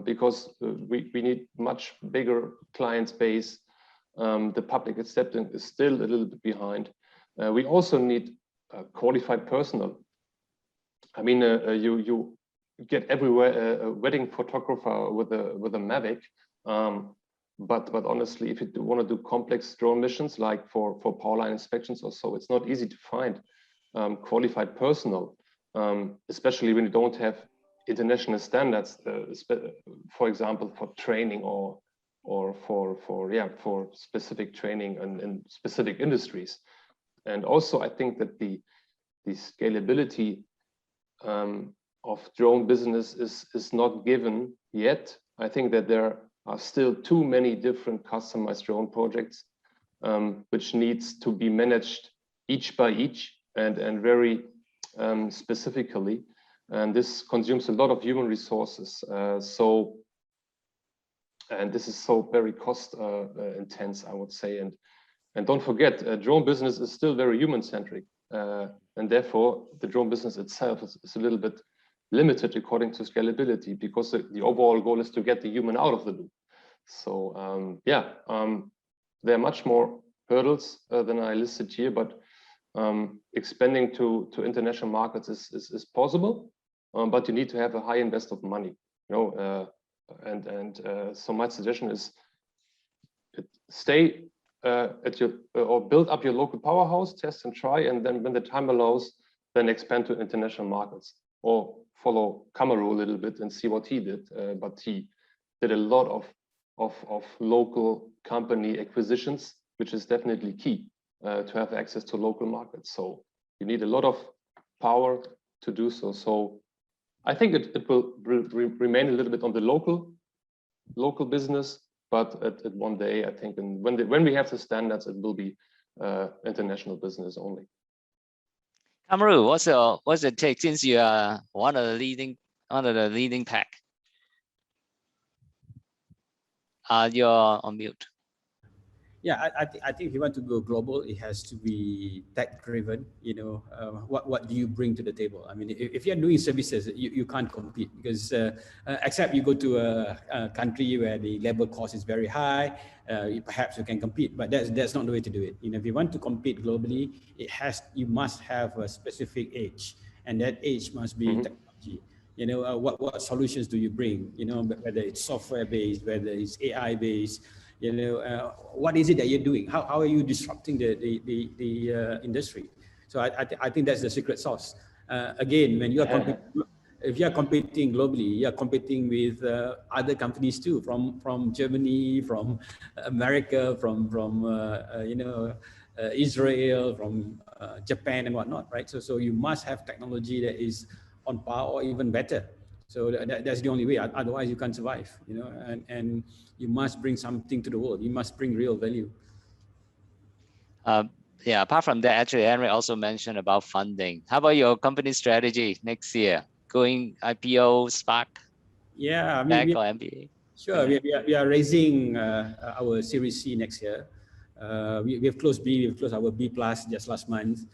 because we need much bigger client base. The public acceptance is still a little bit behind. We also need qualified personnel. I mean, you get everywhere a wedding photographer with a Mavic, but honestly, if you want to do complex drone missions like for power line inspections or so, it's not easy to find qualified personnel, especially when you don't have international standards, for example, for training or for specific training in specific industries. And also, I think that the scalability of drone business is not given yet. I think that there are still too many different customized drone projects, which needs to be managed each by each and very specifically. And this consumes a lot of human resources. And this is so very cost intense, I would say. And don't forget, drone business is still very human-centric. And therefore, the drone business itself is a little bit limited according to scalability, because the overall goal is to get the human out of the loop. So there are much more hurdles than I listed here, but expanding to international markets is possible, but you need to have a high invest of money. You know, so my suggestion is stay at your or build up your local powerhouse, test and try, and then when the time allows, then expand to international markets, or follow Kamaru a little bit and see what he did. But he did a lot of local company acquisitions, which is definitely key to have access to local markets. So You need a lot of power to do so. So I think it will remain a little bit on the local business, but at one day, I think, and when we have the standards, it will be international business only. Kamaru, what's it take, since you are one of the leading pack? You're on mute. Yeah, I think if you want to go global, it has to be tech driven. You know, what do you bring to the table? I mean, if you're doing services, you can't compete, because except you go to a country where the labor cost is very high, perhaps you can compete. But that's not the way to do it. You know, if you want to compete globally, you must have a specific edge, and that edge must be technology. You know, what solutions do you bring? You know, whether it's software based, whether it's AI based. You know, what is it that you're doing? How are you disrupting the industry? So I think that's the secret sauce. Again, when you are if you are competing globally, you are competing with other companies too, from Germany, from America, from you know, Israel, from Japan and whatnot, right? So you must have technology that is on par or even better. So that's the only way. Otherwise, you can't survive. You know, and you must bring something to the world. You must bring real value. Yeah. Apart from that, actually, Henry also mentioned about funding. How about your company strategy next year? Going IPO, SPAC? Yeah, I mean, or MBA? Sure. We are raising our Series C next year. We have closed B. We have closed our B plus just last month.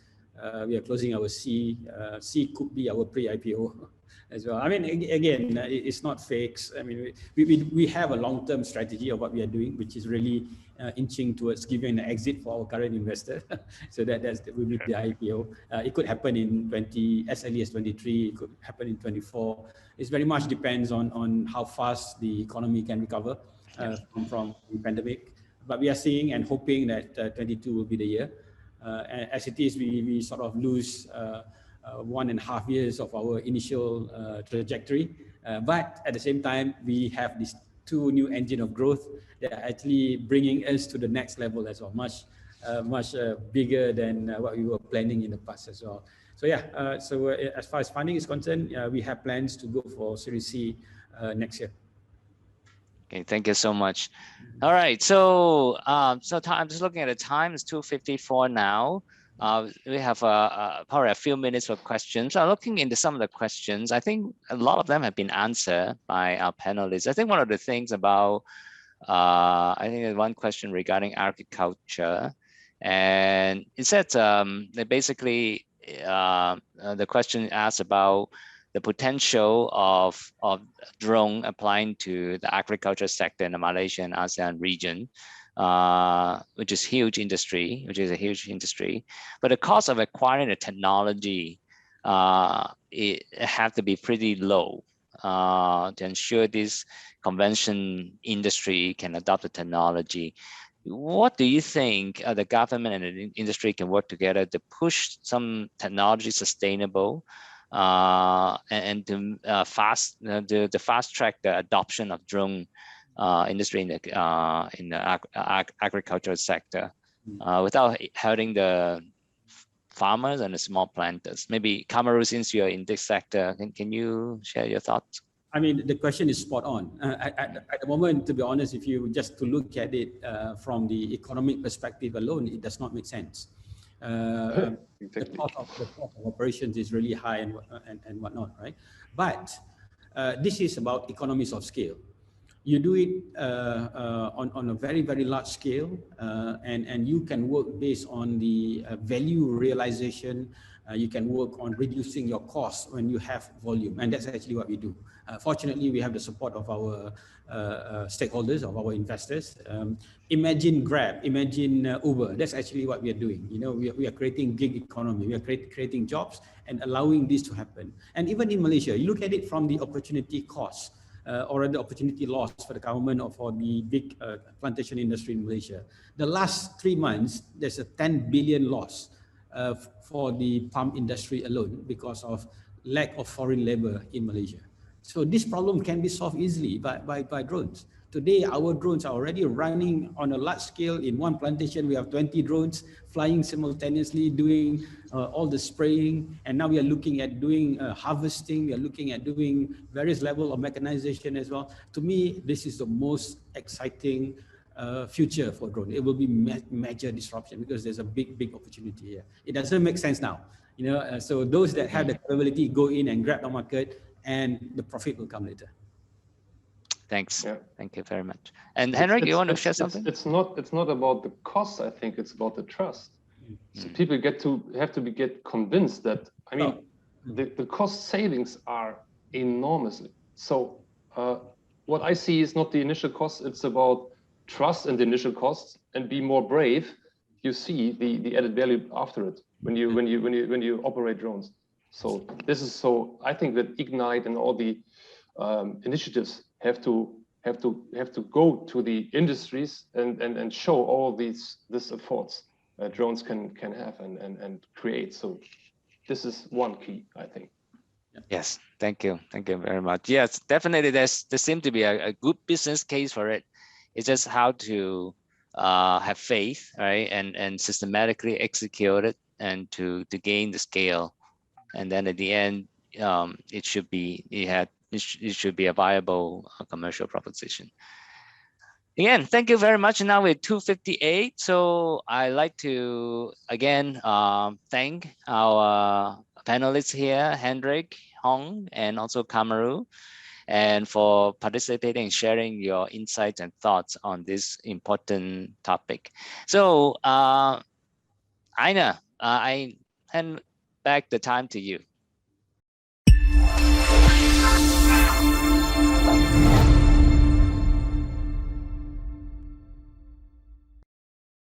We are closing our C. C could be our pre-IPO as well. I mean, again, it's not fakes. I mean, we have a long-term strategy of what we are doing, which is really inching towards giving an exit for our current investor. So that will be the IPO. It could happen in as early as 23. It could happen in 24. It very much depends on how fast the economy can recover from the pandemic. But we are seeing and hoping that 22 will be the year. As it is, we sort of lose 1.5 years of our initial trajectory. But at the same time, we have these 2 new engines of growth that are actually bringing us to the next level as well, much bigger than what we were planning in the past as well. So yeah, so as far as funding is concerned, we have plans to go for Series C next year. Okay, thank you so much. All right, so I'm just looking at the time. It's 2:54 now. We have probably a few minutes for questions. I'm looking into some of the questions. I think a lot of them have been answered by our panelists. I think one of the things about, I think there's one question regarding agriculture, and it said that basically the question asks about the potential of drone applying to the agriculture sector in the Malaysia and ASEAN region, which is a huge industry. But the cost of acquiring the technology, it have to be pretty low to ensure this convention industry can adopt the technology. What do you think the government and the industry can work together to push some technology sustainable and to fast track the adoption of drone industry in the agricultural sector without hurting the farmers and the small planters? Maybe Kamaru, since you're in this sector, can you share your thoughts? I mean, the question is spot on. At the moment, to be honest, if you just to look at it from the economic perspective alone, it does not make sense. The cost of operations is really high and whatnot, right? But this is about economies of scale. You do it on a very, very large scale, and you can work based on the value realization. You can work on reducing your costs when you have volume, and that's actually what we do. Fortunately, we have the support of our stakeholders, of our investors. Imagine Grab, imagine Uber. That's actually what we are doing. You know, we are creating gig economy. We are creating jobs and allowing this to happen. And even in Malaysia, you look at it from the opportunity cost or the opportunity loss for the government or for the big plantation industry in Malaysia. The last 3 months, there's a 10 billion loss for the palm industry alone because of lack of foreign labor in Malaysia. So this problem can be solved easily by drones. Today, our drones are already running on a large scale. In one plantation, we have 20 drones flying simultaneously, doing all the spraying. And now we are looking at doing harvesting. We are looking at doing various levels of mechanization as well. To me, this is the most exciting future for drone. It will be major disruption because there's a big opportunity here. It doesn't make sense now. So those that have the capability go in and grab the market, and the profit will come later. Thanks. Yeah. Thank you very much. And Henrik, you want to share something? It's not about the cost. I think it's about the trust. So people have to get convinced that, I mean, the cost savings are enormous. So what I see is not the initial cost. It's about trust in the initial costs, and be more brave. You see the added value after it when you operate drones. So I think that Ignite and all the initiatives have to go to the industries and show all these efforts drones can have and create. So this is one key, I think. Yes, thank you very much. Yes, definitely there seems to be a good business case for it. It's just how to have faith, right, and systematically execute it, and to gain the scale, and then at the end it should be a viable commercial proposition. Again, thank you very much. Now we're 2:58, so I like to again thank our panelists here, Hendrik, Hong, and also Kamaru, and for participating and sharing your insights and thoughts on this important topic. So Aina, I hand back the time to you.